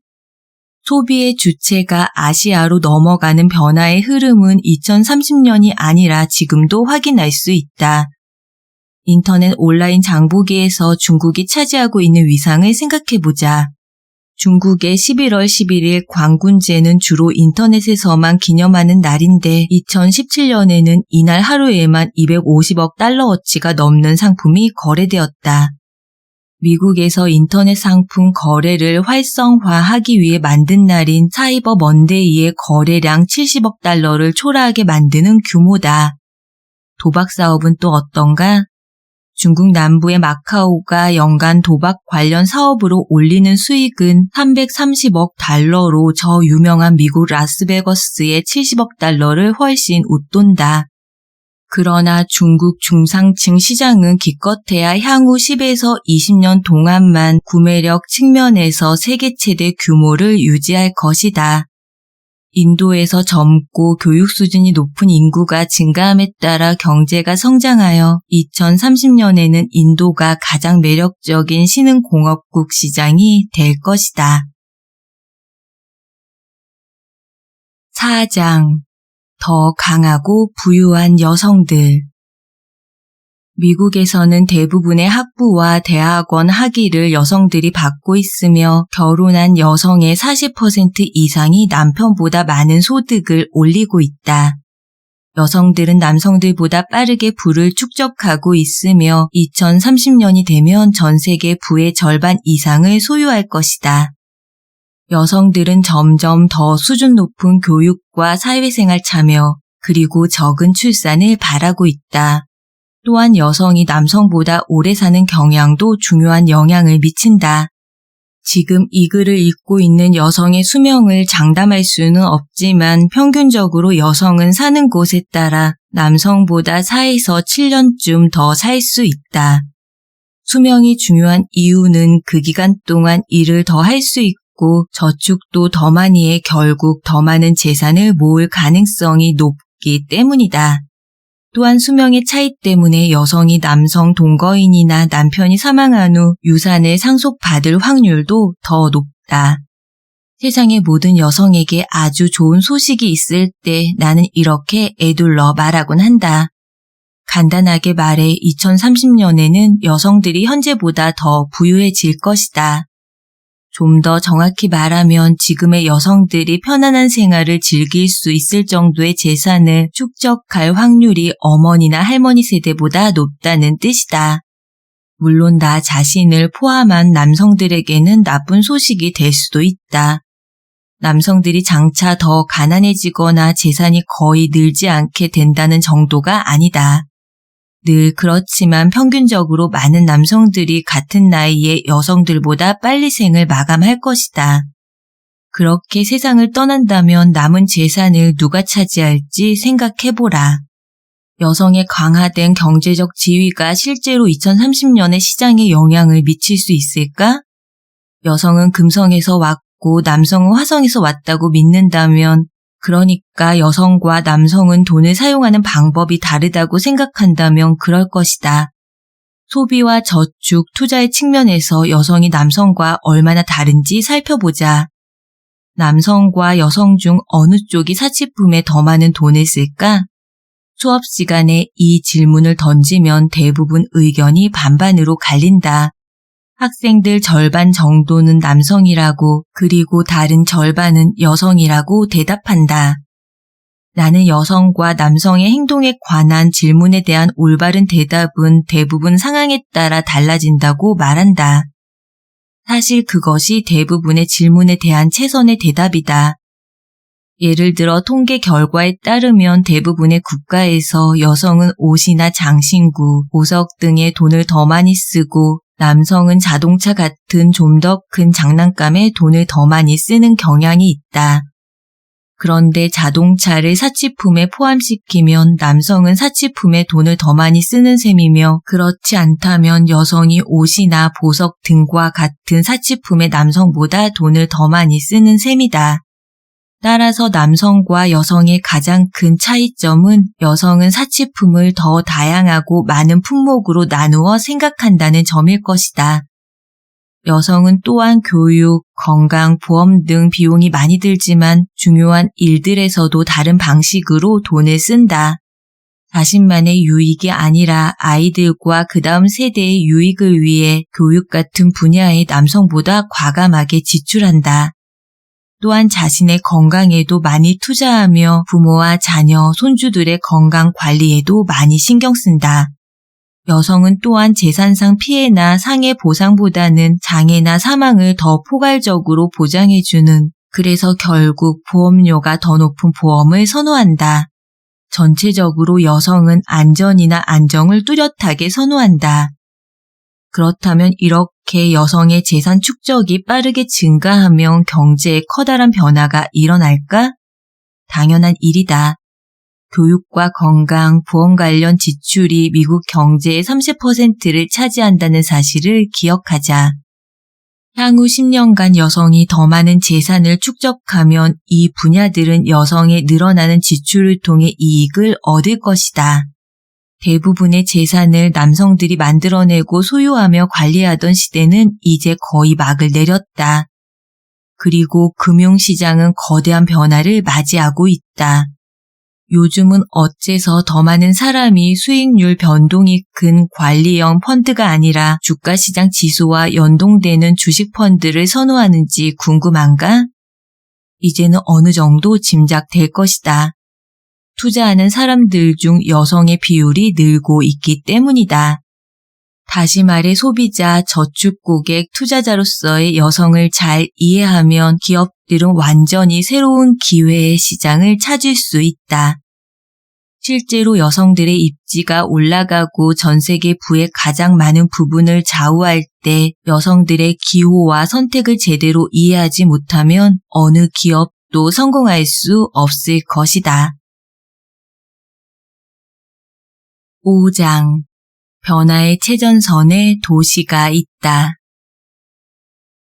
Speaker 1: 소비의 주체가 아시아로 넘어가는 변화의 흐름은 2030년이 아니라 지금도 확인할 수 있다. 인터넷 온라인 장보기에서 중국이 차지하고 있는 위상을 생각해보자. 중국의 11월 11일 광군제는 주로 인터넷에서만 기념하는 날인데 2017년에는 이날 하루에만 250억 달러어치가 넘는 상품이 거래되었다. 미국에서 인터넷 상품 거래를 활성화하기 위해 만든 날인 사이버 먼데이의 거래량 70억 달러를 초라하게 만드는 규모다. 도박 사업은 또 어떤가? 중국 남부의 마카오가 연간 도박 관련 사업으로 올리는 수익은 330억 달러로 저 유명한 미국 라스베거스의 70억 달러를 훨씬 웃돈다. 그러나 중국 중상층 시장은 기껏해야 향후 10에서 20년 동안만 구매력 측면에서 세계 최대 규모를 유지할 것이다. 인도에서 젊고 교육 수준이 높은 인구가 증가함에 따라 경제가 성장하여 2030년에는 인도가 가장 매력적인 신흥공업국 시장이 될 것이다. 4장 더 강하고 부유한 여성들. 미국에서는 대부분의 학부와 대학원 학위를 여성들이 받고 있으며 결혼한 여성의 40% 이상이 남편보다 많은 소득을 올리고 있다. 여성들은 남성들보다 빠르게 부를 축적하고 있으며 2030년이 되면 전 세계 부의 절반 이상을 소유할 것이다. 여성들은 점점 더 수준 높은 교육과 사회생활 참여, 그리고 적은 출산을 바라고 있다. 또한 여성이 남성보다 오래 사는 경향도 중요한 영향을 미친다. 지금 이 글을 읽고 있는 여성의 수명을 장담할 수는 없지만 평균적으로 여성은 사는 곳에 따라 남성보다 4에서 7년쯤 더 살 수 있다. 수명이 중요한 이유는 그 기간 동안 일을 더 할 수 있고 저축도 더 많이 해 결국 더 많은 재산을 모을 가능성이 높기 때문이다. 또한 수명의 차이 때문에 여성이 남성 동거인이나 남편이 사망한 후 유산을 상속받을 확률도 더 높다. 세상의 모든 여성에게 아주 좋은 소식이 있을 때 나는 이렇게 애둘러 말하곤 한다. 간단하게 말해 2030년에는 여성들이 현재보다 더 부유해질 것이다. 좀 더 정확히 말하면 지금의 여성들이 편안한 생활을 즐길 수 있을 정도의 재산을 축적할 확률이 어머니나 할머니 세대보다 높다는 뜻이다. 물론 나 자신을 포함한 남성들에게는 나쁜 소식이 될 수도 있다. 남성들이 장차 더 가난해지거나 재산이 거의 늘지 않게 된다는 정도가 아니다. 늘 그렇지만 평균적으로 많은 남성들이 같은 나이의 여성들보다 빨리 생을 마감할 것이다. 그렇게 세상을 떠난다면 남은 재산을 누가 차지할지 생각해보라. 여성의 강화된 경제적 지위가 실제로 2030년의 시장에 영향을 미칠 수 있을까? 여성은 금성에서 왔고 남성은 화성에서 왔다고 믿는다면, 그러니까 여성과 남성은 돈을 사용하는 방법이 다르다고 생각한다면 그럴 것이다. 소비와 저축, 투자의 측면에서 여성이 남성과 얼마나 다른지 살펴보자. 남성과 여성 중 어느 쪽이 사치품에 더 많은 돈을 쓸까? 수업 시간에 이 질문을 던지면 대부분 의견이 반반으로 갈린다. 학생들 절반 정도는 남성이라고, 그리고 다른 절반은 여성이라고 대답한다. 나는 여성과 남성의 행동에 관한 질문에 대한 올바른 대답은 대부분 상황에 따라 달라진다고 말한다. 사실 그것이 대부분의 질문에 대한 최선의 대답이다. 예를 들어 통계 결과에 따르면 대부분의 국가에서 여성은 옷이나 장신구, 보석 등에 돈을 더 많이 쓰고 남성은 자동차 같은 좀 더 큰 장난감에 돈을 더 많이 쓰는 경향이 있다. 그런데 자동차를 사치품에 포함시키면 남성은 사치품에 돈을 더 많이 쓰는 셈이며, 그렇지 않다면 여성이 옷이나 보석 등과 같은 사치품에 남성보다 돈을 더 많이 쓰는 셈이다. 따라서 남성과 여성의 가장 큰 차이점은 여성은 사치품을 더 다양하고 많은 품목으로 나누어 생각한다는 점일 것이다. 여성은 또한 교육, 건강, 보험 등 비용이 많이 들지만 중요한 일들에서도 다른 방식으로 돈을 쓴다. 자신만의 유익이 아니라 아이들과 그 다음 세대의 유익을 위해 교육 같은 분야에 남성보다 과감하게 지출한다. 또한 자신의 건강에도 많이 투자하며 부모와 자녀, 손주들의 건강 관리에도 많이 신경 쓴다. 여성은 또한 재산상 피해나 상해 보상보다는 장애나 사망을 더 포괄적으로 보장해주는, 그래서 결국 보험료가 더 높은 보험을 선호한다. 전체적으로 여성은 안전이나 안정을 뚜렷하게 선호한다. 그렇다면 이렇게 여성의 재산 축적이 빠르게 증가하면 경제에 커다란 변화가 일어날까? 당연한 일이다. 교육과 건강, 보험 관련 지출이 미국 경제의 30%를 차지한다는 사실을 기억하자. 향후 10년간 여성이 더 많은 재산을 축적하면 이 분야들은 여성의 늘어나는 지출을 통해 이익을 얻을 것이다. 대부분의 재산을 남성들이 만들어내고 소유하며 관리하던 시대는 이제 거의 막을 내렸다. 그리고 금융시장은 거대한 변화를 맞이하고 있다. 요즘은 어째서 더 많은 사람이 수익률 변동이 큰 관리형 펀드가 아니라 주가시장 지수와 연동되는 주식 펀드를 선호하는지 궁금한가? 이제는 어느 정도 짐작될 것이다. 투자하는 사람들 중 여성의 비율이 늘고 있기 때문이다. 다시 말해 소비자, 저축 고객, 투자자로서의 여성을 잘 이해하면 기업들은 완전히 새로운 기회의 시장을 찾을 수 있다. 실제로 여성들의 입지가 올라가고 전 세계 부의 가장 많은 부분을 좌우할 때 여성들의 기호와 선택을 제대로 이해하지 못하면 어느 기업도 성공할 수 없을 것이다. 5장. 변화의 최전선에 도시가 있다.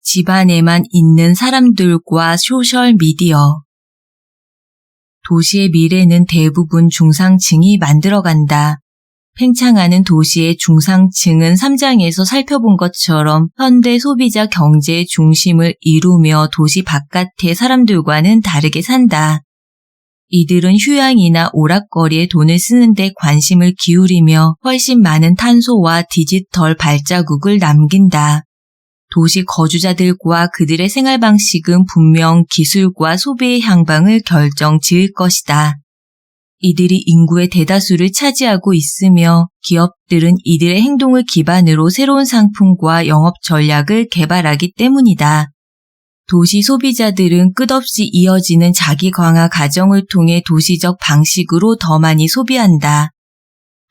Speaker 1: 집안에만 있는 사람들과 소셜미디어. 도시의 미래는 대부분 중상층이 만들어간다. 팽창하는 도시의 중상층은 3장에서 살펴본 것처럼 현대 소비자 경제의 중심을 이루며 도시 바깥의 사람들과는 다르게 산다. 이들은 휴양이나 오락거리에 돈을 쓰는데 관심을 기울이며 훨씬 많은 탄소와 디지털 발자국을 남긴다. 도시 거주자들과 그들의 생활 방식은 분명 기술과 소비의 향방을 결정 지을 것이다. 이들이 인구의 대다수를 차지하고 있으며 기업들은 이들의 행동을 기반으로 새로운 상품과 영업 전략을 개발하기 때문이다. 도시 소비자들은 끝없이 이어지는 자기 강화 과정을 통해 도시적 방식으로 더 많이 소비한다.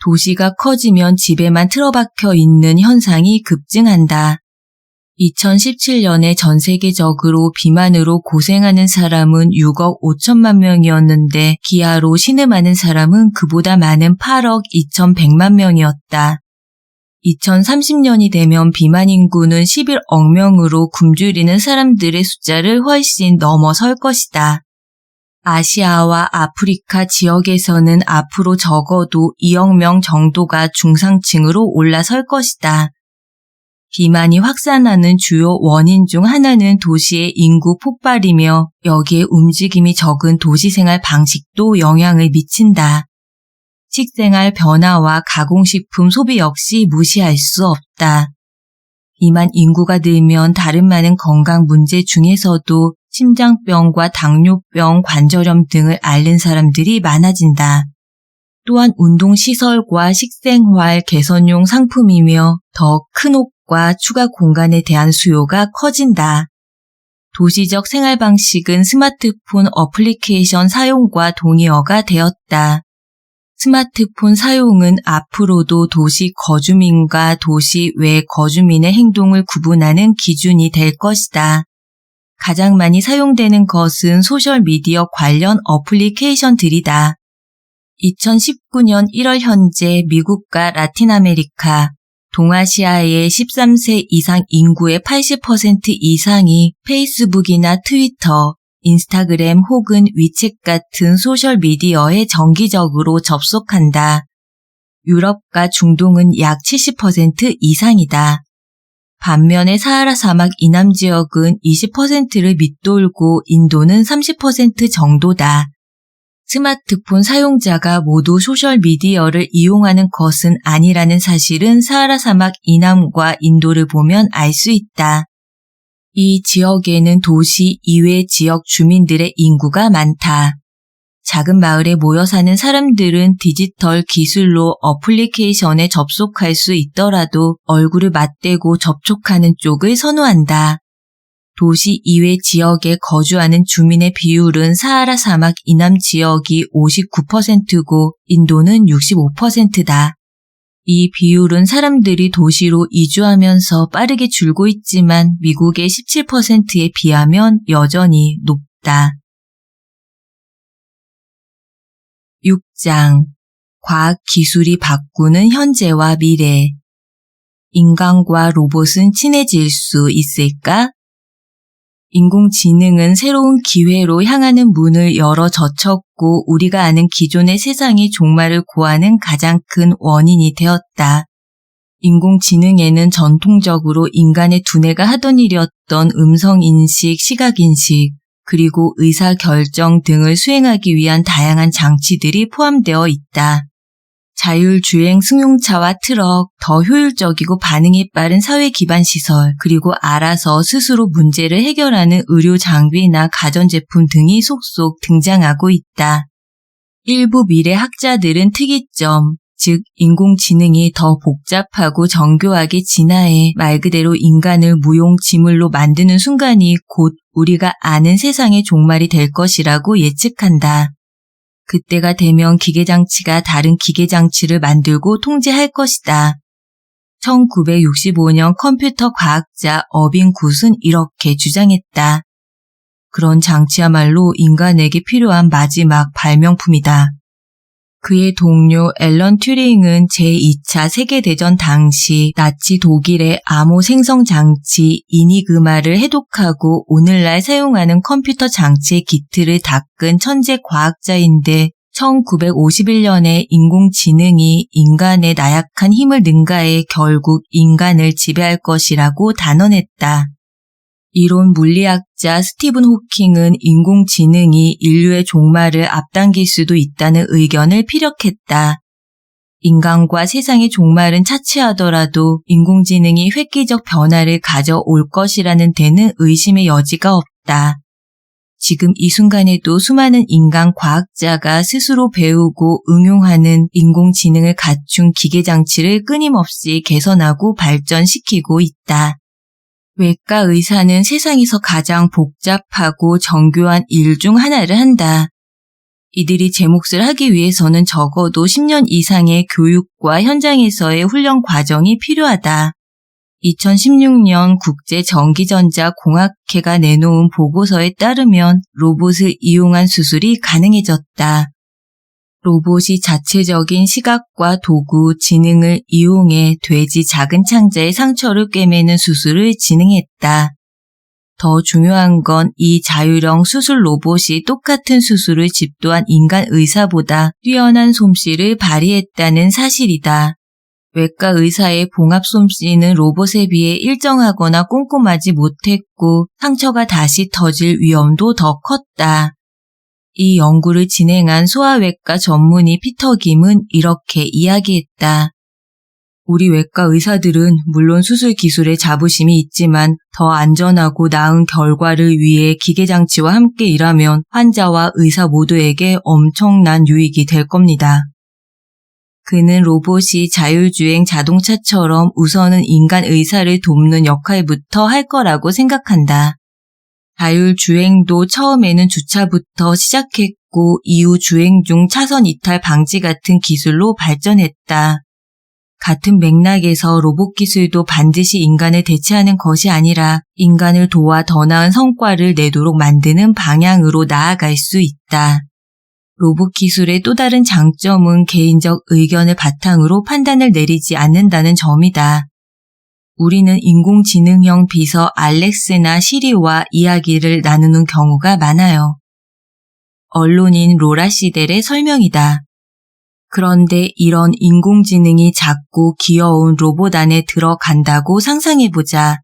Speaker 1: 도시가 커지면 집에만 틀어박혀 있는 현상이 급증한다. 2017년에 전 세계적으로 비만으로 고생하는 사람은 6억 5천만 명이었는데 기아로 신음하는 사람은 그보다 많은 8억 2,100만 명이었다. 2030년이 되면 비만 인구는 11억 명으로 굶주리는 사람들의 숫자를 훨씬 넘어설 것이다. 아시아와 아프리카 지역에서는 앞으로 적어도 2억 명 정도가 중상층으로 올라설 것이다. 비만이 확산하는 주요 원인 중 하나는 도시의 인구 폭발이며 여기에 움직임이 적은 도시생활 방식도 영향을 미친다. 식생활 변화와 가공식품 소비 역시 무시할 수 없다. 비만 인구가 늘면 다른 많은 건강 문제 중에서도 심장병과 당뇨병, 관절염 등을 앓는 사람들이 많아진다. 또한 운동시설과 식생활 개선용 상품이며 더 큰 옷과 추가 공간에 대한 수요가 커진다. 도시적 생활 방식은 스마트폰 어플리케이션 사용과 동의어가 되었다. 스마트폰 사용은 앞으로도 도시 거주민과 도시 외 거주민의 행동을 구분하는 기준이 될 것이다. 가장 많이 사용되는 것은 소셜미디어 관련 어플리케이션들이다. 2019년 1월 현재 미국과 라틴 아메리카, 동아시아의 13세 이상 인구의 80% 이상이 페이스북이나 트위터, 인스타그램 혹은 위챗 같은 소셜미디어에 정기적으로 접속한다. 유럽과 중동은 약 70% 이상이다. 반면에 사하라 사막 이남 지역은 20%를 밑돌고 인도는 30% 정도다. 스마트폰 사용자가 모두 소셜미디어를 이용하는 것은 아니라는 사실은 사하라 사막 이남과 인도를 보면 알 수 있다. 이 지역에는 도시 이외 지역 주민들의 인구가 많다. 작은 마을에 모여 사는 사람들은 디지털 기술로 어플리케이션에 접속할 수 있더라도 얼굴을 맞대고 접촉하는 쪽을 선호한다. 도시 이외 지역에 거주하는 주민의 비율은 사하라 사막 이남 지역이 59%고 인도는 65%다. 이 비율은 사람들이 도시로 이주하면서 빠르게 줄고 있지만 미국의 17%에 비하면 여전히 높다. 6장 과학기술이 바꾸는 현재와 미래. 인간과 로봇은 친해질 수 있을까? 인공지능은 새로운 기회로 향하는 문을 열어 젖혔고 우리가 아는 기존의 세상의 종말을 고하는 가장 큰 원인이 되었다. 인공지능에는 전통적으로 인간의 두뇌가 하던 일이었던 음성인식, 시각인식, 그리고 의사결정 등을 수행하기 위한 다양한 장치들이 포함되어 있다. 자율주행 승용차와 트럭, 더 효율적이고 반응이 빠른 사회 기반 시설, 그리고 알아서 스스로 문제를 해결하는 의료 장비나 가전제품 등이 속속 등장하고 있다. 일부 미래학자들은 특이점, 즉 인공지능이 더 복잡하고 정교하게 진화해 말 그대로 인간을 무용지물로 만드는 순간이 곧 우리가 아는 세상의 종말이 될 것이라고 예측한다. 그때가 되면 기계장치가 다른 기계장치를 만들고 통제할 것이다. 1965년 컴퓨터 과학자 어빈 굿은 이렇게 주장했다. 그런 장치야말로 인간에게 필요한 마지막 발명품이다. 그의 동료 앨런 튜링은 제2차 세계대전 당시 나치 독일의 암호 생성 장치 이니그마를 해독하고 오늘날 사용하는 컴퓨터 장치의 기틀을 닦은 천재 과학자인데 1951년에 인공지능이 인간의 나약한 힘을 능가해 결국 인간을 지배할 것이라고 단언했다. 이론 물리학자 스티븐 호킹은 인공지능이 인류의 종말을 앞당길 수도 있다는 의견을 피력했다. 인간과 세상의 종말은 차치하더라도 인공지능이 획기적 변화를 가져올 것이라는 데는 의심의 여지가 없다. 지금 이 순간에도 수많은 인간 과학자가 스스로 배우고 응용하는 인공지능을 갖춘 기계장치를 끊임없이 개선하고 발전시키고 있다. 외과 의사는 세상에서 가장 복잡하고 정교한 일 중 하나를 한다. 이들이 제 몫을 하기 위해서는 적어도 10년 이상의 교육과 현장에서의 훈련 과정이 필요하다. 2016년 국제전기전자공학회가 내놓은 보고서에 따르면 로봇을 이용한 수술이 가능해졌다. 로봇이 자체적인 시각과 도구, 지능을 이용해 돼지 작은 창자의 상처를 꿰매는 수술을 진행했다. 더 중요한 건 이 자율형 수술 로봇이 똑같은 수술을 집도한 인간 의사보다 뛰어난 솜씨를 발휘했다는 사실이다. 외과 의사의 봉합 솜씨는 로봇에 비해 일정하거나 꼼꼼하지 못했고 상처가 다시 터질 위험도 더 컸다. 이 연구를 진행한 소아외과 전문의 피터 김은 이렇게 이야기했다. 우리 외과 의사들은 물론 수술 기술에 자부심이 있지만 더 안전하고 나은 결과를 위해 기계장치와 함께 일하면 환자와 의사 모두에게 엄청난 유익이 될 겁니다. 그는 로봇이 자율주행 자동차처럼 우선은 인간 의사를 돕는 역할부터 할 거라고 생각한다. 자율주행도 처음에는 주차부터 시작했고 이후 주행 중 차선 이탈 방지 같은 기술로 발전했다. 같은 맥락에서 로봇 기술도 반드시 인간을 대체하는 것이 아니라 인간을 도와 더 나은 성과를 내도록 만드는 방향으로 나아갈 수 있다. 로봇 기술의 또 다른 장점은 개인적 의견을 바탕으로 판단을 내리지 않는다는 점이다. 우리는 인공지능형 비서 알렉스나 시리와 이야기를 나누는 경우가 많아요. 언론인 로라 시델의 설명이다. 그런데 이런 인공지능이 작고 귀여운 로봇 안에 들어간다고 상상해보자.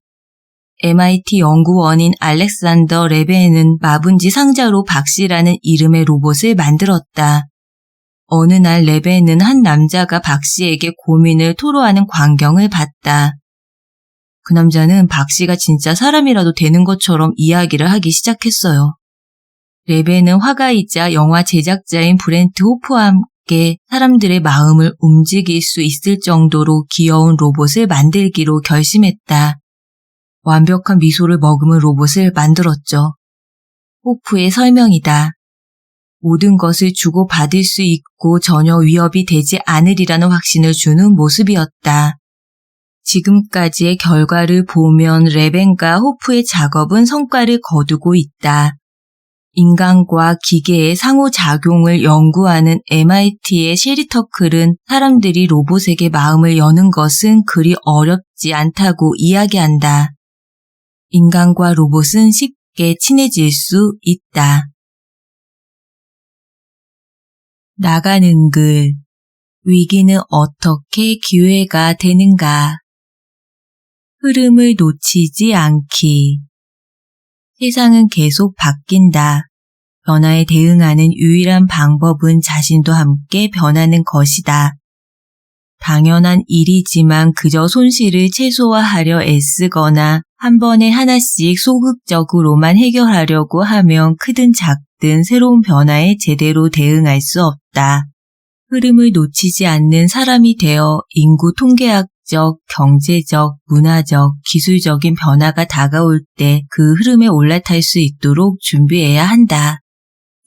Speaker 1: MIT 연구원인 알렉산더 레베는 마분지 상자로 박씨라는 이름의 로봇을 만들었다. 어느 날 레베는 한 남자가 박씨에게 고민을 토로하는 광경을 봤다. 그 남자는 박씨가 진짜 사람이라도 되는 것처럼 이야기를 하기 시작했어요. 레베는 화가이자 영화 제작자인 브렌트 호프와 함께 사람들의 마음을 움직일 수 있을 정도로 귀여운 로봇을 만들기로 결심했다. 완벽한 미소를 머금은 로봇을 만들었죠. 호프의 설명이다. 모든 것을 주고받을 수 있고 전혀 위협이 되지 않으리라는 확신을 주는 모습이었다. 지금까지의 결과를 보면 레벤과 호프의 작업은 성과를 거두고 있다. 인간과 기계의 상호작용을 연구하는 MIT의 셰리 터클은 사람들이 로봇에게 마음을 여는 것은 그리 어렵지 않다고 이야기한다. 인간과 로봇은 쉽게 친해질 수 있다. 나가는 글. 위기는 어떻게 기회가 되는가? 흐름을 놓치지 않기. 세상은 계속 바뀐다. 변화에 대응하는 유일한 방법은 자신도 함께 변하는 것이다. 당연한 일이지만 그저 손실을 최소화하려 애쓰거나 한 번에 하나씩 소극적으로만 해결하려고 하면 크든 작든 새로운 변화에 제대로 대응할 수 없다. 흐름을 놓치지 않는 사람이 되어 인구 통계학적, 경제적, 문화적, 기술적인 변화가 다가올 때 그 흐름에 올라탈 수 있도록 준비해야 한다.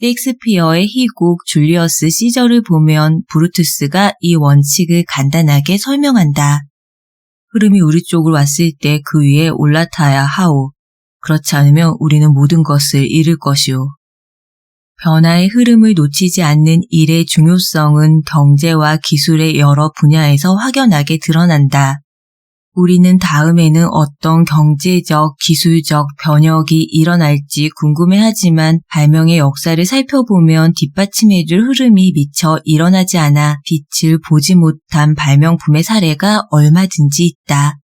Speaker 1: 셰익스피어의 희곡 줄리어스 시저를 보면 브루투스가 이 원칙을 간단하게 설명한다. 흐름이 우리 쪽으로 왔을 때 그 위에 올라타야 하오. 그렇지 않으면 우리는 모든 것을 잃을 것이오. 변화의 흐름을 놓치지 않는 일의 중요성은 경제와 기술의 여러 분야에서 확연하게 드러난다. 우리는 다음에는 어떤 경제적, 기술적 변혁이 일어날지 궁금해하지만 발명의 역사를 살펴보면 뒷받침해줄 흐름이 미처 일어나지 않아 빛을 보지 못한 발명품의 사례가 얼마든지 있다.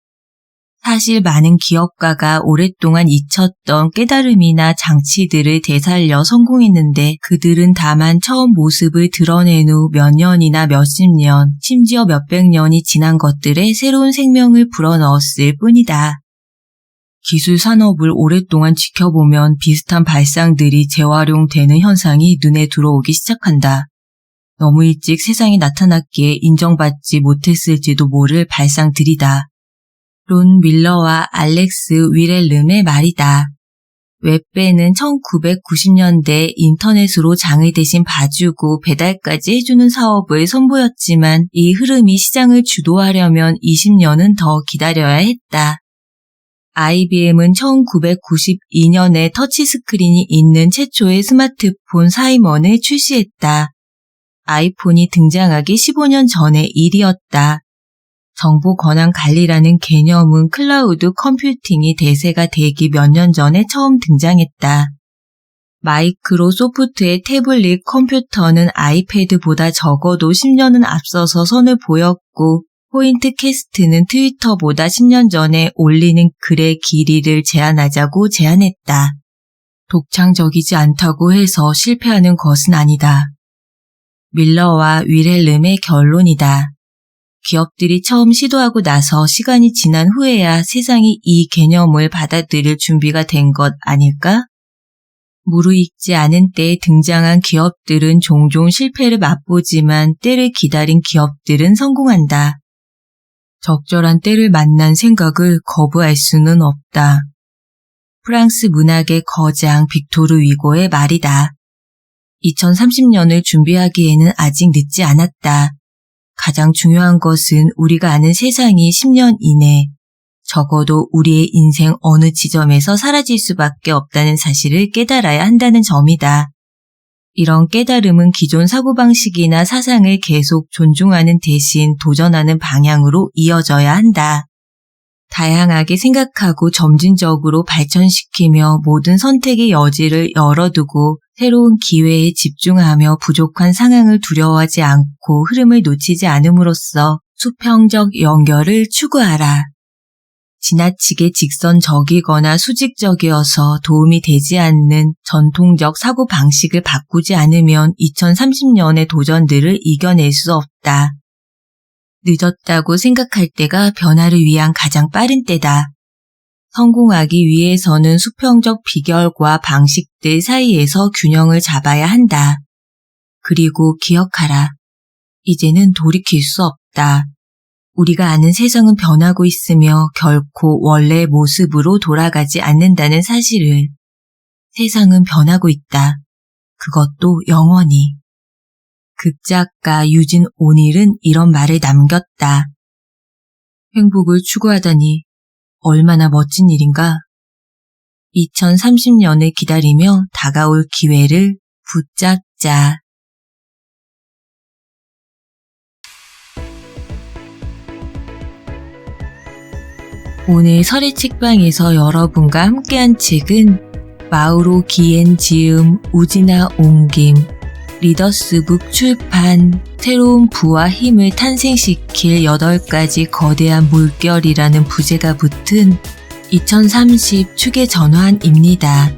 Speaker 1: 사실 많은 기업가가 오랫동안 잊혔던 깨달음이나 장치들을 되살려 성공했는데 그들은 다만 처음 모습을 드러낸 후 몇 년이나 몇십 년, 심지어 몇백 년이 지난 것들에 새로운 생명을 불어넣었을 뿐이다. 기술 산업을 오랫동안 지켜보면 비슷한 발상들이 재활용되는 현상이 눈에 들어오기 시작한다. 너무 일찍 세상에 나타났기에 인정받지 못했을지도 모를 발상들이다. 론 밀러와 알렉스 위렐름의 말이다. 웹배는 1990년대 인터넷으로 장을 대신 봐주고 배달까지 해주는 사업을 선보였지만 이 흐름이 시장을 주도하려면 20년은 더 기다려야 했다. IBM은 1992년에 터치스크린이 있는 최초의 스마트폰 사이먼을 출시했다. 아이폰이 등장하기 15년 전의 일이었다. 정보 권한 관리라는 개념은 클라우드 컴퓨팅이 대세가 되기 몇 년 전에 처음 등장했다. 마이크로소프트의 태블릿 컴퓨터는 아이패드보다 적어도 10년은 앞서서 선을 보였고 포인트캐스트는 트위터보다 10년 전에 올리는 글의 길이를 제한하자고 제안했다. 독창적이지 않다고 해서 실패하는 것은 아니다. 밀러와 윌헬름의 결론이다. 기업들이 처음 시도하고 나서 시간이 지난 후에야 세상이 이 개념을 받아들일 준비가 된 것 아닐까? 무르익지 않은 때에 등장한 기업들은 종종 실패를 맛보지만 때를 기다린 기업들은 성공한다. 적절한 때를 만난 생각을 거부할 수는 없다. 프랑스 문학의 거장 빅토르 위고의 말이다. 2030년을 준비하기에는 아직 늦지 않았다. 가장 중요한 것은 우리가 아는 세상이 10년 이내, 적어도 우리의 인생 어느 지점에서 사라질 수밖에 없다는 사실을 깨달아야 한다는 점이다. 이런 깨달음은 기존 사고방식이나 사상을 계속 존중하는 대신 도전하는 방향으로 이어져야 한다. 다양하게 생각하고 점진적으로 발전시키며 모든 선택의 여지를 열어두고 새로운 기회에 집중하며 부족한 상황을 두려워하지 않고 흐름을 놓치지 않음으로써 수평적 연결을 추구하라. 지나치게 직선적이거나 수직적이어서 도움이 되지 않는 전통적 사고방식을 바꾸지 않으면 2030년의 도전들을 이겨낼 수 없다. 늦었다고 생각할 때가 변화를 위한 가장 빠른 때다. 성공하기 위해서는 수평적 비결과 방식들 사이에서 균형을 잡아야 한다. 그리고 기억하라. 이제는 돌이킬 수 없다. 우리가 아는 세상은 변하고 있으며 결코 원래의 모습으로 돌아가지 않는다는 사실을. 세상은 변하고 있다. 그것도 영원히. 극작가 유진 오닐은 이런 말을 남겼다. 행복을 추구하다니 얼마나 멋진 일인가. 2030년을 기다리며 다가올 기회를 붙잡자. 오늘 설의 책방에서 여러분과 함께한 책은 마우로 기엔 지음, 우진아 옹김, 리더스북 출판, 새로운 부와 힘을 탄생시킬 8가지 거대한 물결이라는 부제가 붙은 2030 축의 전환입니다.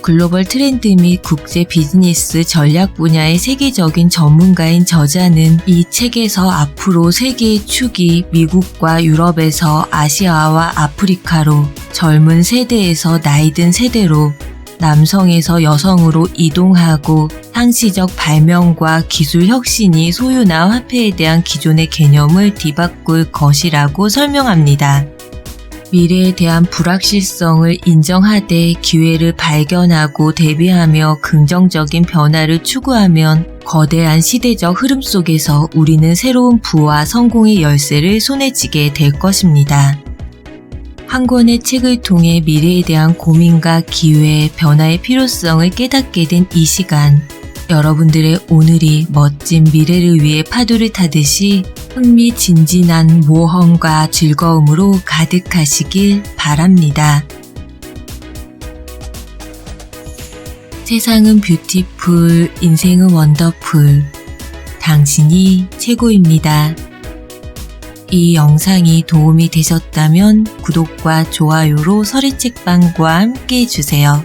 Speaker 1: 글로벌 트렌드 및 국제 비즈니스 전략 분야의 세계적인 전문가인 저자는 이 책에서 앞으로 세계의 축이 미국과 유럽에서 아시아와 아프리카로, 젊은 세대에서 나이든 세대로, 남성에서 여성으로 이동하고 상시적 발명과 기술 혁신이 소유나 화폐에 대한 기존의 개념을 뒤바꿀 것이라고 설명합니다. 미래에 대한 불확실성을 인정하되 기회를 발견하고 대비하며 긍정적인 변화를 추구하면 거대한 시대적 흐름 속에서 우리는 새로운 부와 성공의 열쇠를 손에 쥐게 될 것입니다. 한 권의 책을 통해 미래에 대한 고민과 기회, 변화의 필요성을 깨닫게 된 이 시간, 여러분들의 오늘이 멋진 미래를 위해 파도를 타듯이 흥미진진한 모험과 즐거움으로 가득하시길 바랍니다. 세상은 뷰티풀, 인생은 원더풀. 당신이 최고입니다. 이 영상이 도움이 되셨다면 구독과 좋아요로 설의 책방과 함께 해주세요.